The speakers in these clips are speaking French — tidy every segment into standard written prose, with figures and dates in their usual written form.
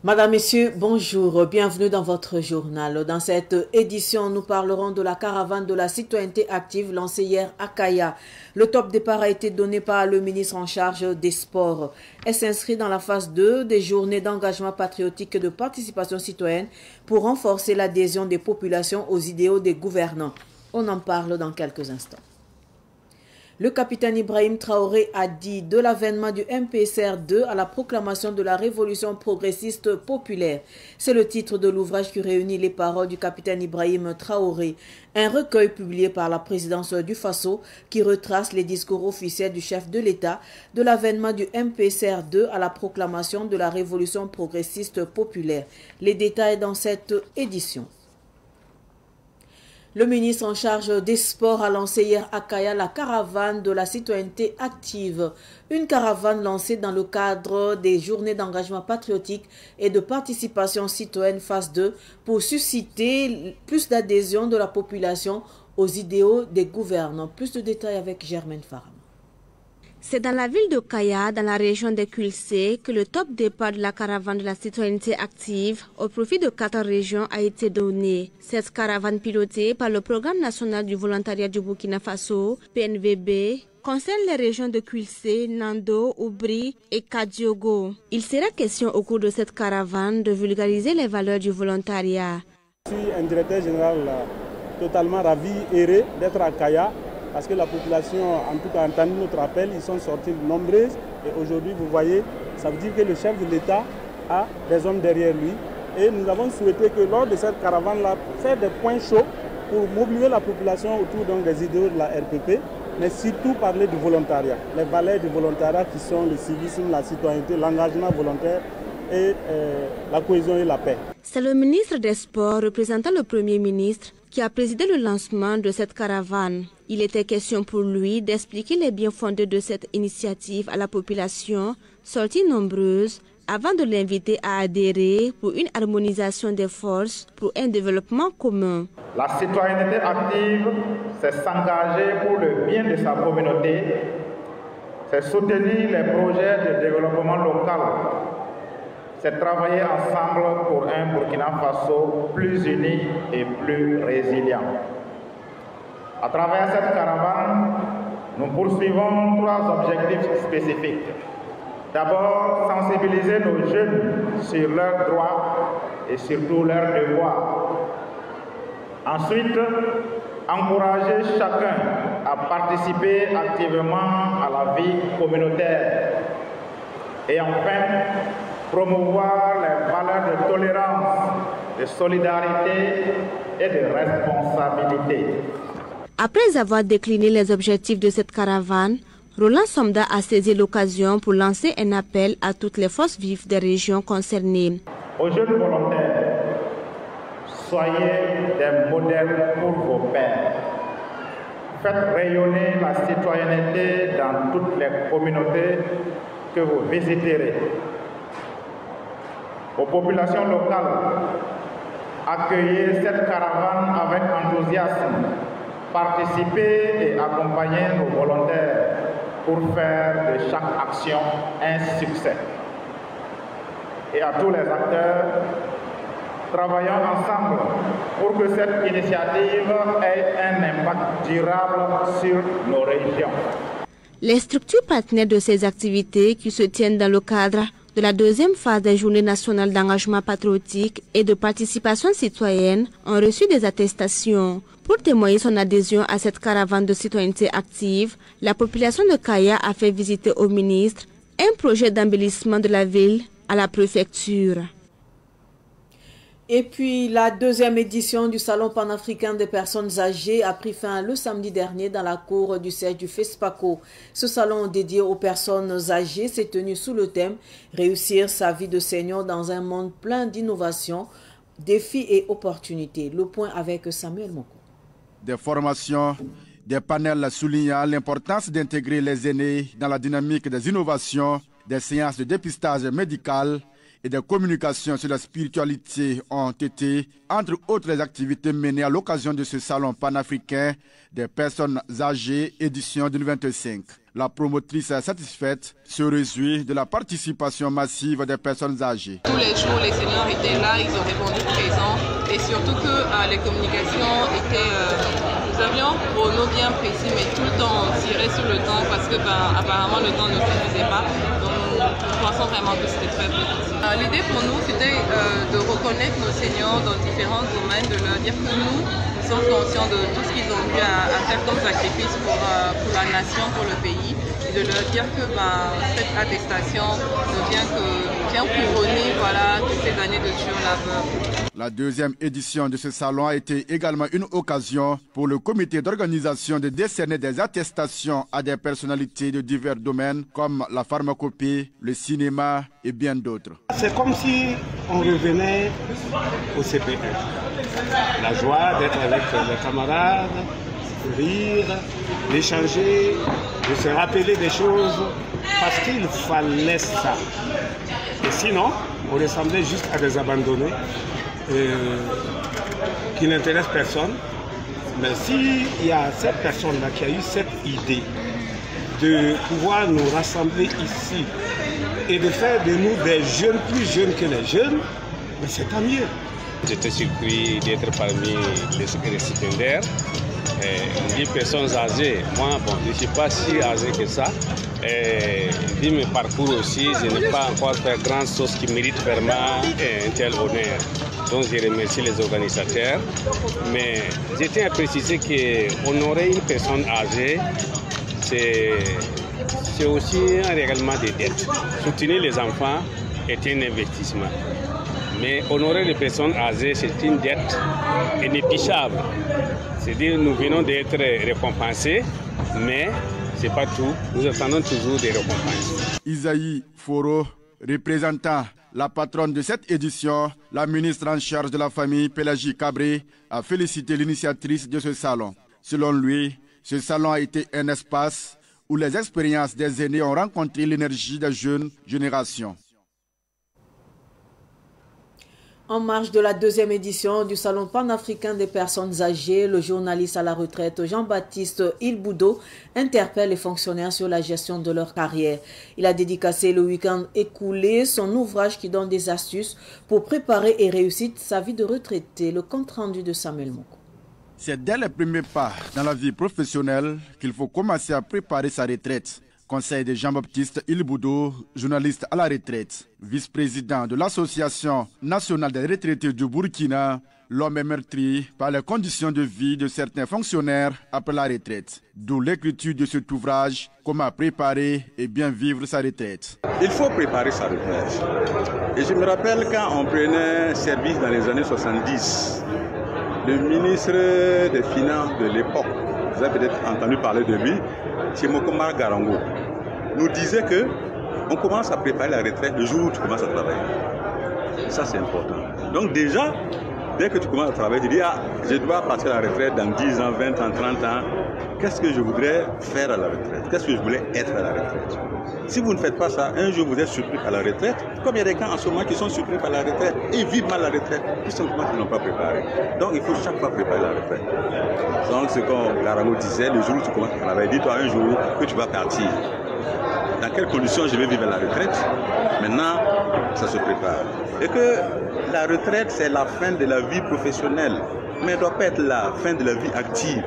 Madame, Messieurs, bonjour, bienvenue dans votre journal. Dans cette édition, nous parlerons de la caravane de la citoyenneté active lancée hier à Kaya. Le top départ a été donné par le ministre en charge des sports. Elle s'inscrit dans la phase 2 des journées d'engagement patriotique et de participation citoyenne pour renforcer l'adhésion des populations aux idéaux des gouvernants. On en parle dans quelques instants. Le capitaine Ibrahim Traoré a dit de l'avènement du MPSR2 à la proclamation de la révolution progressiste populaire. C'est le titre de l'ouvrage qui réunit les paroles du capitaine Ibrahim Traoré, un recueil publié par la présidence du Faso qui retrace les discours officiels du chef de l'État de l'avènement du MPSR2 à la proclamation de la révolution progressiste populaire. Les détails dans cette édition. Le ministre en charge des sports a lancé hier à Kaya la caravane de la citoyenneté active. Une caravane lancée dans le cadre des journées d'engagement patriotique et de participation citoyenne phase 2 pour susciter plus d'adhésion de la population aux idéaux des gouvernants. Plus de détails avec Germaine Faram. C'est dans la ville de Kaya, dans la région de Kulse, que le top départ de la caravane de la citoyenneté active au profit de 4 régions a été donné. Cette caravane pilotée par le Programme national du volontariat du Burkina Faso, PNVB, concerne les régions de Kulse, Nando, Oubri et Kadiogo. Il sera question au cours de cette caravane de vulgariser les valeurs du volontariat. Je suis un directeur général totalement ravi, heureux d'être à Kaya. Parce que la population, en tout cas, a entendu notre appel, ils sont sortis nombreux. Et aujourd'hui, vous voyez, ça veut dire que le chef de l'État a des hommes derrière lui. Et nous avons souhaité que lors de cette caravane-là, faire des points chauds pour mobiliser la population autour donc, des idéaux de la RPP, mais surtout parler du volontariat. Les valeurs du volontariat qui sont le civisme, la citoyenneté, l'engagement volontaire et la cohésion et la paix. C'est le ministre des Sports, représentant le Premier ministre, qui a présidé le lancement de cette caravane. Il était question pour lui d'expliquer les biens fondés de cette initiative à la population, sortie nombreuse, avant de l'inviter à adhérer pour une harmonisation des forces pour un développement commun. La citoyenneté active, c'est s'engager pour le bien de sa communauté, c'est soutenir les projets de développement local, c'est travailler ensemble pour un Burkina Faso plus uni et plus résilient. À travers cette caravane, nous poursuivons 3 objectifs spécifiques. D'abord, sensibiliser nos jeunes sur leurs droits et surtout leurs devoirs. Ensuite, encourager chacun à participer activement à la vie communautaire. Et enfin, promouvoir les valeurs de tolérance, de solidarité et de responsabilité. Après avoir décliné les objectifs de cette caravane, Roland Somda a saisi l'occasion pour lancer un appel à toutes les forces vives des régions concernées. Aux jeunes volontaires, soyez des modèles pour vos pairs. Faites rayonner la citoyenneté dans toutes les communautés que vous visiterez. Aux populations locales, accueillez cette caravane avec enthousiasme, participez et accompagnez nos volontaires pour faire de chaque action un succès. Et à tous les acteurs, travaillons ensemble pour que cette initiative ait un impact durable sur nos régions. Les structures partenaires de ces activités qui se tiennent dans le cadre de la 2e phase des Journées nationales d'engagement patriotique et de participation citoyenne ont reçu des attestations. Pour témoigner son adhésion à cette caravane de citoyenneté active, la population de Kaya a fait visiter au ministre un projet d'embellissement de la ville à la préfecture. Et puis, la 2e édition du Salon panafricain des personnes âgées a pris fin le samedi dernier dans la cour du siège du FESPACO. Ce salon dédié aux personnes âgées s'est tenu sous le thème « Réussir sa vie de senior dans un monde plein d'innovations, défis et opportunités ». Le point avec Samuel Moko. Des formations, des panels soulignant l'importance d'intégrer les aînés dans la dynamique des innovations, des séances de dépistage médical et des communications sur la spiritualité ont été, entre autres activités menées à l'occasion de ce salon panafricain des personnes âgées, édition 2025. La promotrice satisfaite se réjouit de la participation massive des personnes âgées. Tous les jours, les seniors étaient là, ils ont répondu présents et surtout que les communications étaient... nous avions un chrono bien précis, mais tout le temps on tirait sur le temps parce que apparemment le temps ne suffisait pas. Donc nous pensons vraiment que c'était très positif. L'idée pour nous, c'était de reconnaître nos seniors dans différents domaines, de leur dire que nous sommes conscients de tout ce qu'ils ont eu à faire comme sacrifice pour la nation, pour le pays, et de leur dire que cette attestation vient couronner toutes ces années de dur labeur. La deuxième édition de ce salon a été également une occasion pour le comité d'organisation de décerner des attestations à des personnalités de divers domaines comme la pharmacopée, le cinéma et bien d'autres. C'est comme si on revenait au CPE. La joie d'être avec les camarades, de rire, d'échanger, de se rappeler des choses parce qu'il fallait ça. Et sinon, on ressemblait juste à des abandonnés qui n'intéressent personne. Mais s'il y a cette personne-là qui a eu cette idée de pouvoir nous rassembler ici et de faire de nous des jeunes plus jeunes que les jeunes, c'est tant mieux. J'étais surpris d'être parmi les récipiendaires. 10 personnes âgées. Moi, je ne suis pas si âgé que ça. Vu mes parcours aussi, je n'ai pas encore fait grand chose qui mérite vraiment un tel honneur. Donc je remercie les organisateurs. Mais je tiens à préciser qu'honorer une personne âgée, c'est aussi un règlement des dettes. Soutenir les enfants est un investissement. Mais honorer les personnes âgées, c'est une dette inépuisable. C'est-à-dire que nous venons d'être récompensés, mais ce n'est pas tout. Nous attendons toujours des récompenses. Isaïe Foro, représentant la patronne de cette édition, la ministre en charge de la famille, Pélagie Cabré, a félicité l'initiatrice de ce salon. Selon lui, ce salon a été un espace où les expériences des aînés ont rencontré l'énergie des jeunes générations. En marge de la deuxième édition du Salon panafricain des personnes âgées, le journaliste à la retraite Jean-Baptiste Ilboudo interpelle les fonctionnaires sur la gestion de leur carrière. Il a dédicacé le week-end écoulé son ouvrage qui donne des astuces pour préparer et réussir sa vie de retraité. Le compte-rendu de Samuel Moko. C'est dès les premiers pas dans la vie professionnelle qu'il faut commencer à préparer sa retraite. Conseil de Jean-Baptiste Ilboudo, journaliste à la retraite, vice-président de l'Association nationale des retraités du Burkina, l'homme est meurtri par les conditions de vie de certains fonctionnaires après la retraite. D'où l'écriture de cet ouvrage, comment préparer et bien vivre sa retraite. Il faut préparer sa retraite. Et je me rappelle quand on prenait service dans les années 70, le ministre des Finances de l'époque, vous avez peut-être entendu parler de lui, Timokomar Garango, nous disait que on commence à préparer la retraite le jour où tu commences à travailler. Ça, c'est important. Donc déjà, dès que tu commences à travailler, tu dis, je dois partir à la retraite dans 10 ans, 20 ans, 30 ans. Qu'est-ce que je voudrais faire à la retraite? Qu'est-ce que je voulais être à la retraite? Si vous ne faites pas ça, un jour vous êtes surpris à la retraite, comme il y a des gens en ce moment qui sont surpris par la retraite et vivent mal la retraite, tout simplement qu'ils n'ont pas préparé. Donc il faut chaque fois préparer la retraite. Donc ce qu'on Garango disait, le jour où tu commences à travailler, dis-toi un jour que tu vas partir. Dans quelles conditions je vais vivre à la retraite? Maintenant, ça se prépare. Et que la retraite, c'est la fin de la vie professionnelle, mais elle ne doit pas être la fin de la vie active.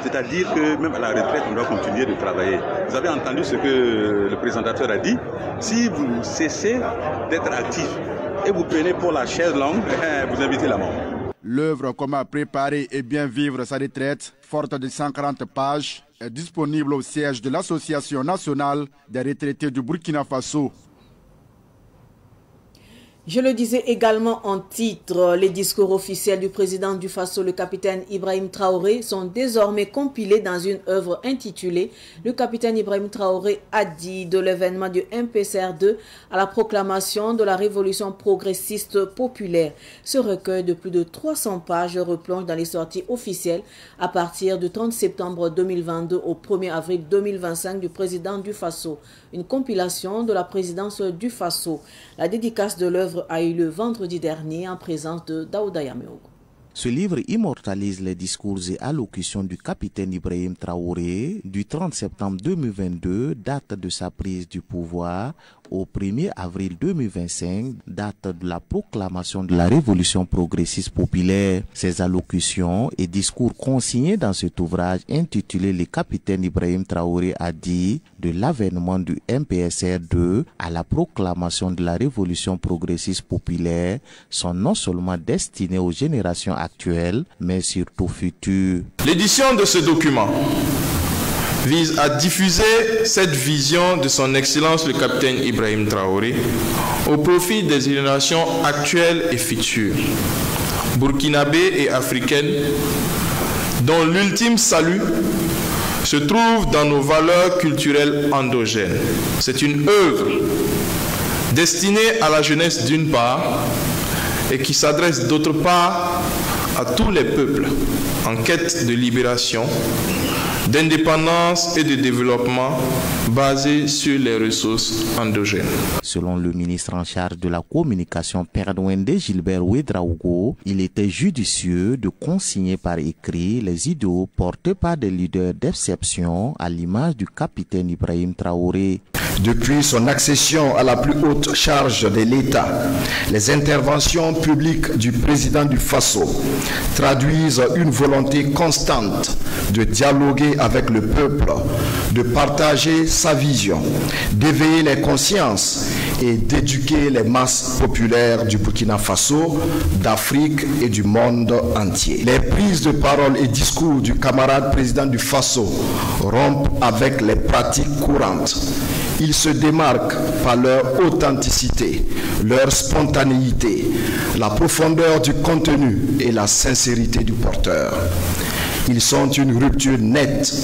C'est-à-dire que même à la retraite, on doit continuer de travailler. Vous avez entendu ce que le présentateur a dit. Si vous cessez d'être actif et vous prenez pour la chaise longue, vous invitez la mort. L'œuvre « Comment préparer et bien vivre sa retraite », forte de 140 pages, est disponible au siège de l'Association nationale des retraités du Burkina Faso. Je le disais également en titre, les discours officiels du président du Faso, le capitaine Ibrahim Traoré, sont désormais compilés dans une œuvre intitulée « Le capitaine Ibrahim Traoré a dit de l'événement du MPCR2 à la proclamation de la révolution progressiste populaire ». Ce recueil de plus de 300 pages replonge dans les sorties officielles à partir du 30 septembre 2022 au 1er avril 2025 du président du Faso. Une compilation de la présidence du Faso. La dédicace de l'œuvre a eu lieu vendredi dernier en présence de Daouda Yameogo. Ce livre immortalise les discours et allocutions du capitaine Ibrahim Traoré du 30 septembre 2022, date de sa prise du pouvoir, au 1er avril 2025, date de la proclamation de la révolution progressiste populaire. Ces allocutions et discours consignés dans cet ouvrage intitulé « Le capitaine Ibrahim Traoré a dit de l'avènement du MPSR2 à la proclamation de la révolution progressiste populaire » sont non seulement destinés aux générations actuelles, mais surtout futures. L'édition de ce document vise à diffuser cette vision de son Excellence le capitaine Ibrahim Traoré au profit des générations actuelles et futures, burkinabées et africaines, dont l'ultime salut se trouve dans nos valeurs culturelles endogènes. C'est une œuvre destinée à la jeunesse d'une part et qui s'adresse d'autre part à tous les peuples en quête de libération, d'indépendance et de développement basé sur les ressources endogènes. Selon le ministre en charge de la communication Perdouende Gilbert Ouedraogo, il était judicieux de consigner par écrit les idéaux portés par des leaders d'exception à l'image du capitaine Ibrahim Traoré. Depuis son accession à la plus haute charge de l'État, les interventions publiques du président du Faso traduisent une volonté constante de dialoguer avec le peuple, de partager sa vision, d'éveiller les consciences et d'éduquer les masses populaires du Burkina Faso, d'Afrique et du monde entier. Les prises de parole et discours du camarade président du Faso rompent avec les pratiques courantes. Ils se démarquent par leur authenticité, leur spontanéité, la profondeur du contenu et la sincérité du porteur. Ils sont une rupture nette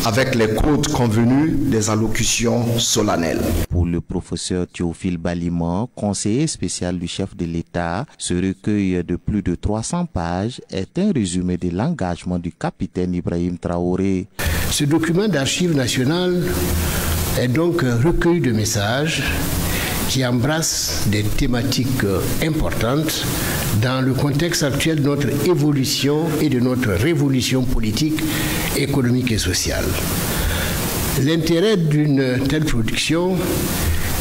avec les codes convenus des allocutions solennelles. Pour le professeur Théophile Baliman, conseiller spécial du chef de l'État, ce recueil de plus de 300 pages est un résumé de l'engagement du capitaine Ibrahim Traoré. Ce document d'archives nationales est donc un recueil de messages qui embrasse des thématiques importantes dans le contexte actuel de notre évolution et de notre révolution politique, économique et sociale. L'intérêt d'une telle production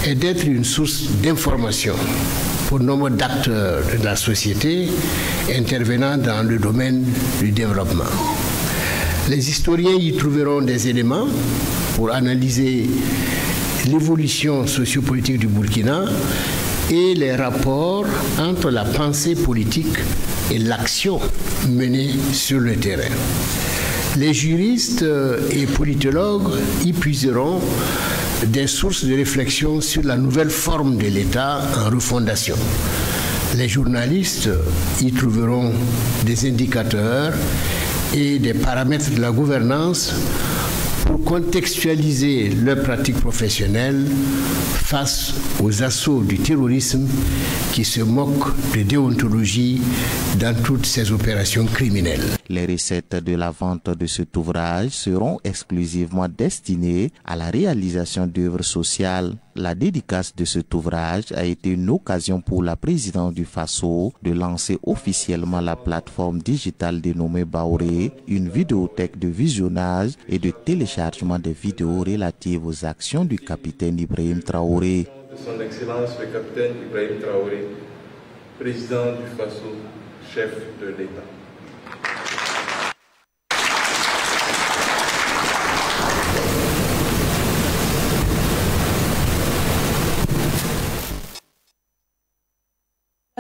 est d'être une source d'information pour nombre d'acteurs de la société intervenant dans le domaine du développement. Les historiens y trouveront des éléments pour analyser l'évolution sociopolitique du Burkina et les rapports entre la pensée politique et l'action menée sur le terrain. Les juristes et politologues y puiseront des sources de réflexion sur la nouvelle forme de l'État en refondation. Les journalistes y trouveront des indicateurs et des paramètres de la gouvernance pour contextualiser leurs pratiques professionnelles face aux assauts du terrorisme qui se moquent de déontologie dans toutes ces opérations criminelles. Les recettes de la vente de cet ouvrage seront exclusivement destinées à la réalisation d'œuvres sociales. La dédicace de cet ouvrage a été une occasion pour la présidente du Faso de lancer officiellement la plateforme digitale dénommée Baoré, une vidéothèque de visionnage et de téléchargement des vidéos relatives aux actions du capitaine Ibrahim Traoré. De son Excellence le capitaine Ibrahim Traoré, président du Faso, chef de l'État.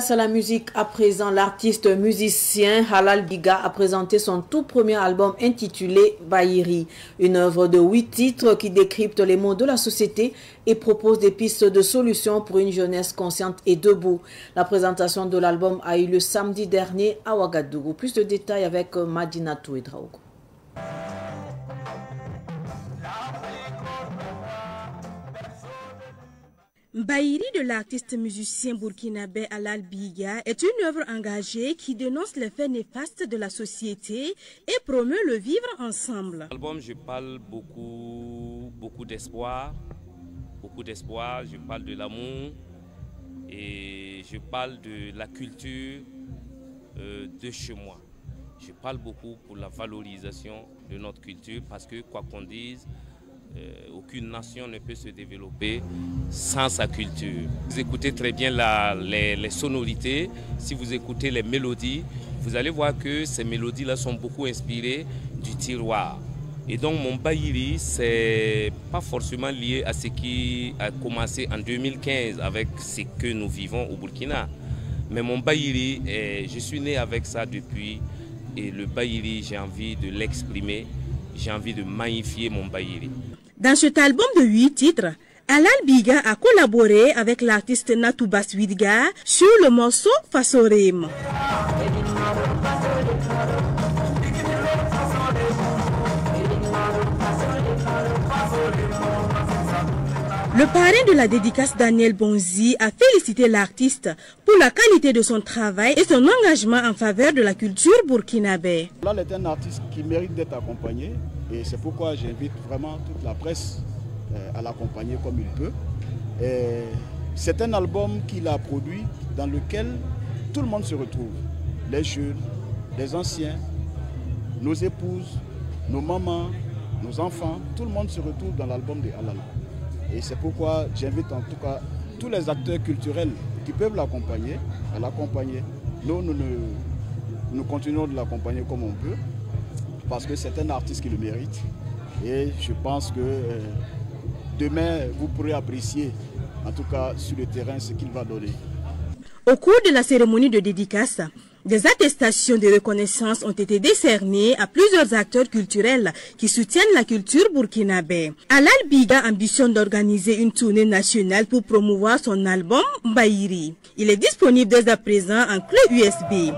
À la musique à présent, l'artiste musicien Halal Biga a présenté son tout premier album intitulé Bayiri, une œuvre de 8 titres qui décrypte les mots de la société et propose des pistes de solutions pour une jeunesse consciente et debout. La présentation de l'album a eu le samedi dernier à Ouagadougou. Plus de détails avec Madina Touedraogo. Bayiri de l'artiste musicien burkinabé Halal Biga est une œuvre engagée qui dénonce les faits néfastes de la société et promeut le vivre ensemble. L'album, je parle beaucoup d'espoir, je parle de l'amour et je parle de la culture de chez moi. Je parle beaucoup pour la valorisation de notre culture parce que quoi qu'on dise, aucune nation ne peut se développer sans sa culture. Vous écoutez très bien les sonorités, si vous écoutez les mélodies, vous allez voir que ces mélodies-là sont beaucoup inspirées du terroir. Et donc mon Bayiri, c'est pas forcément lié à ce qui a commencé en 2015 avec ce que nous vivons au Burkina. Mais mon Bayiri, je suis né avec ça depuis, et le Bayiri, j'ai envie de l'exprimer, j'ai envie de magnifier mon Bayiri. Dans cet album de 8 titres, Halal Biga a collaboré avec l'artiste Natouba Swidga sur le morceau Fasorem. Le parrain de la dédicace Daniel Bonzi a félicité l'artiste pour la qualité de son travail et son engagement en faveur de la culture burkinabé. Là, il est un artiste qui mérite d'être accompagné et c'est pourquoi j'invite vraiment toute la presse à l'accompagner comme il peut. C'est un album qu'il a produit dans lequel tout le monde se retrouve. Les jeunes, les anciens, nos épouses, nos mamans, nos enfants, tout le monde se retrouve dans l'album de Halal. Et c'est pourquoi j'invite en tout cas tous les acteurs culturels qui peuvent l'accompagner, à l'accompagner. Nous continuons de l'accompagner comme on peut, parce que c'est un artiste qui le mérite. Et je pense que demain, vous pourrez apprécier, en tout cas sur le terrain, ce qu'il va donner. Au cours de la cérémonie de dédicace, des attestations de reconnaissance ont été décernées à plusieurs acteurs culturels qui soutiennent la culture burkinabé. Halal Biga ambitionne d'organiser une tournée nationale pour promouvoir son album Bayiri. Il est disponible dès à présent en clé USB.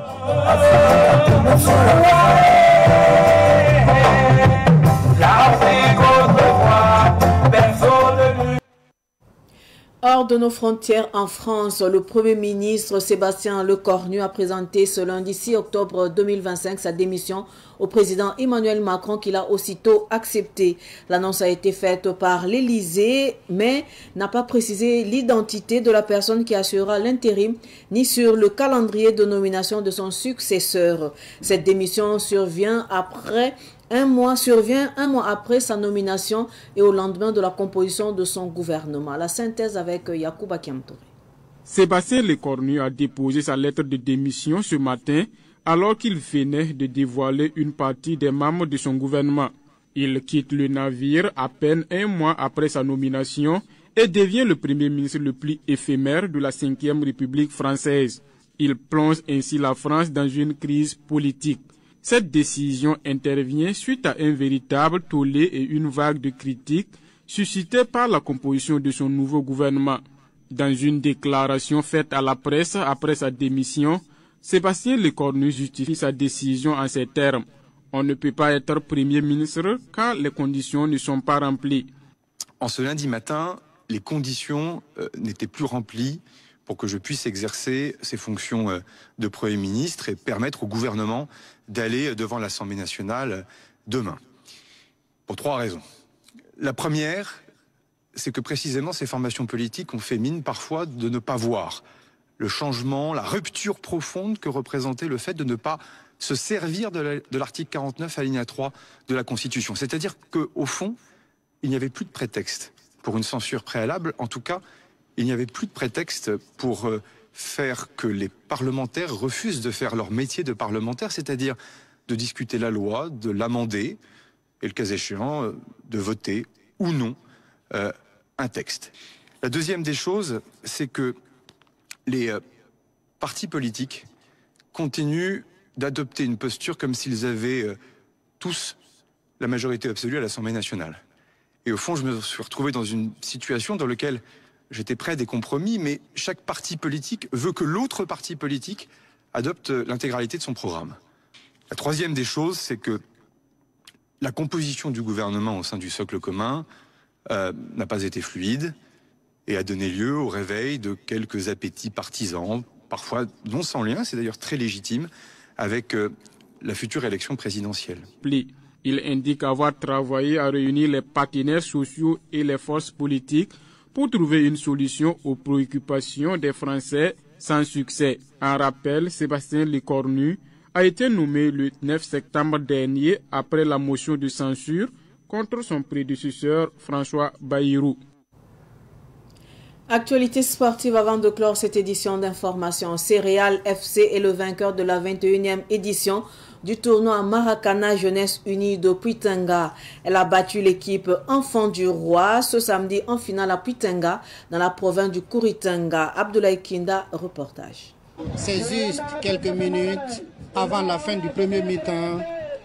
Hors de nos frontières en France, le Premier ministre Sébastien Lecornu a présenté ce lundi 6 octobre 2025 sa démission au président Emmanuel Macron qu'il a aussitôt accepté. L'annonce a été faite par l'Élysée mais n'a pas précisé l'identité de la personne qui assurera l'intérim ni sur le calendrier de nomination de son successeur. Cette démission survient un mois après sa nomination et au lendemain de la composition de son gouvernement. La synthèse avec Yacouba Kiamtouré. Sébastien Lecornu a déposé sa lettre de démission ce matin alors qu'il venait de dévoiler une partie des membres de son gouvernement. Il quitte le navire à peine un mois après sa nomination et devient le premier ministre le plus éphémère de la 5e République française. Il plonge ainsi la France dans une crise politique. Cette décision intervient suite à un véritable tollé et une vague de critiques suscitées par la composition de son nouveau gouvernement. Dans une déclaration faite à la presse après sa démission, Sébastien Lecornu justifie sa décision en ces termes. On ne peut pas être Premier ministre quand les conditions ne sont pas remplies. En ce lundi matin, les conditions n'étaient plus remplies pour que je puisse exercer ces fonctions de Premier ministre et permettre au gouvernement d'aller devant l'Assemblée nationale demain. Pour 3 raisons. La première, c'est que précisément ces formations politiques ont fait mine parfois de ne pas voir le changement, la rupture profonde que représentait le fait de ne pas se servir de l'article 49 alinéa 3 de la Constitution. C'est-à-dire qu'au fond, il n'y avait plus de prétexte pour une censure préalable. En tout cas, il n'y avait plus de prétexte pour faire que les parlementaires refusent de faire leur métier de parlementaire, c'est-à-dire de discuter la loi, de l'amender, et le cas échéant, de voter ou non un texte. La deuxième des choses, c'est que les partis politiques continuent d'adopter une posture comme s'ils avaient tous la majorité absolue à l'Assemblée nationale. Et au fond, je me suis retrouvé dans une situation dans laquelle j'étais prêt à des compromis, mais chaque parti politique veut que l'autre parti politique adopte l'intégralité de son programme. La troisième des choses, c'est que la composition du gouvernement au sein du socle commun n'a pas été fluide et a donné lieu au réveil de quelques appétits partisans, parfois non sans lien, c'est d'ailleurs très légitime, avec la future élection présidentielle. Il indique avoir travaillé à réunir les partenaires sociaux et les forces politiques pour trouver une solution aux préoccupations des Français sans succès. En rappel, Sébastien Lecornu a été nommé le 9 septembre dernier après la motion de censure contre son prédécesseur François Bayrou. Actualité sportive avant de clore cette édition d'information. Céréales FC est le vainqueur de la 21e édition du tournoi Maracana Jeunesse Unie de Puitenga. Elle a battu l'équipe Enfant du Roi ce samedi en finale à Puitenga dans la province du Kuritinga. Abdoulaye Kinda, reportage. C'est juste quelques minutes avant la fin du premier mi-temps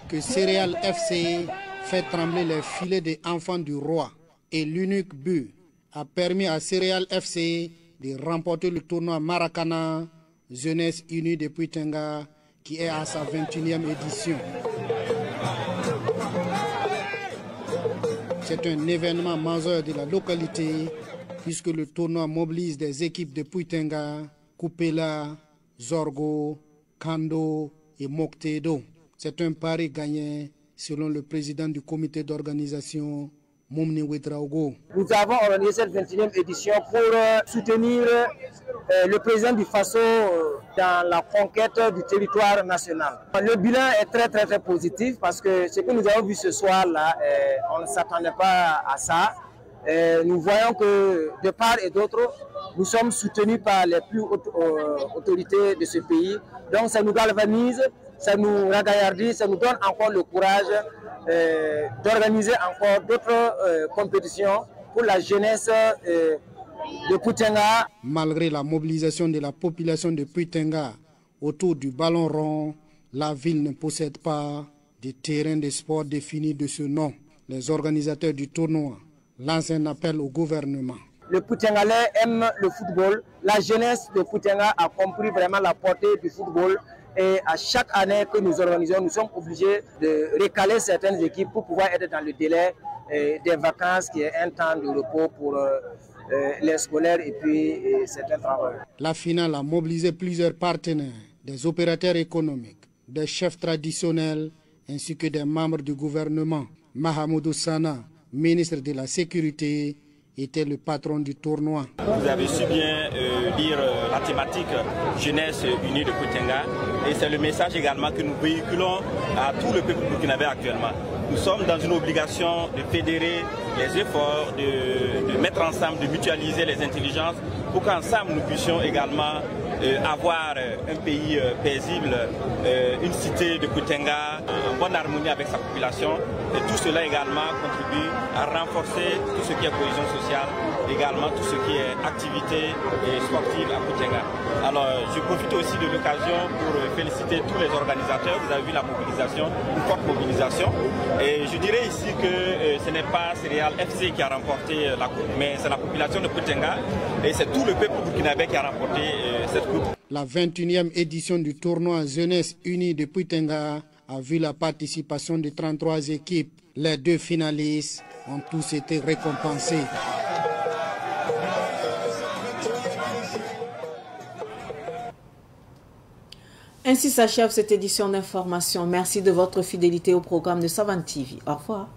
que Céréales FC fait trembler les filets des Enfants du Roi. Et l'unique but a permis à Céréales FC de remporter le tournoi Maracana Jeunesse Unie de Puitenga qui est à sa 21e édition. C'est un événement majeur de la localité puisque le tournoi mobilise des équipes de Puitenga, Kupela, Zorgo, Kando et Moktedo. C'est un pari gagné selon le président du comité d'organisation, Moumni Ouedraogo. Nous avons organisé cette 21e édition pour soutenir le président du Faso dans la conquête du territoire national. Le bilan est très positif parce que ce que nous avons vu ce soir-là, on ne s'attendait pas à ça. Nous voyons que de part et d'autre, nous sommes soutenus par les plus hautes autorités de ce pays. Donc ça nous galvanise, ça nous ragaillardit, ça nous donne encore le courage d'organiser encore d'autres compétitions pour la jeunesse de Puitenga. Malgré la mobilisation de la population de Puitenga autour du ballon rond, la ville ne possède pas de terrain de sport défini de ce nom. Les organisateurs du tournoi lancent un appel au gouvernement. Le Puitengalais aime le football. La jeunesse de Puitenga a compris vraiment la portée du football. Et à chaque année que nous organisons, nous sommes obligés de recaler certaines équipes pour pouvoir être dans le délai des vacances, qui est un temps de repos pour les scolaires et puis certains travailleurs. La finale a mobilisé plusieurs partenaires, des opérateurs économiques, des chefs traditionnels ainsi que des membres du gouvernement. Mahamoudou Sana, ministre de la Sécurité, était le patron du tournoi. Vous avez su bien lire la thématique Jeunesse Unie de Puitenga et c'est le message également que nous véhiculons à tout le peuple burkinabé actuellement. Nous sommes dans une obligation de fédérer les efforts, de mettre ensemble, de mutualiser les intelligences pour qu'ensemble nous puissions également avoir un pays paisible, une cité de Puitenga en bonne harmonie avec sa population. Et tout cela également contribue à renforcer tout ce qui est cohésion sociale, également tout ce qui est activité sportive à Puitenga. Alors je profite aussi de l'occasion pour féliciter tous les organisateurs. Vous avez vu la mobilisation, une forte mobilisation. Et je dirais ici que ce n'est pas Céréales FC qui a remporté la coupe, mais c'est la population de Puitenga et c'est tout le peuple burkinabé qui a remporté cette coupe. La 21e édition du tournoi Jeunesse Unie de Puitenga a vu la participation de 33 équipes. Les 2 finalistes ont tous été récompensés. Ainsi s'achève cette édition d'information. Merci de votre fidélité au programme de Savane TV. Au revoir.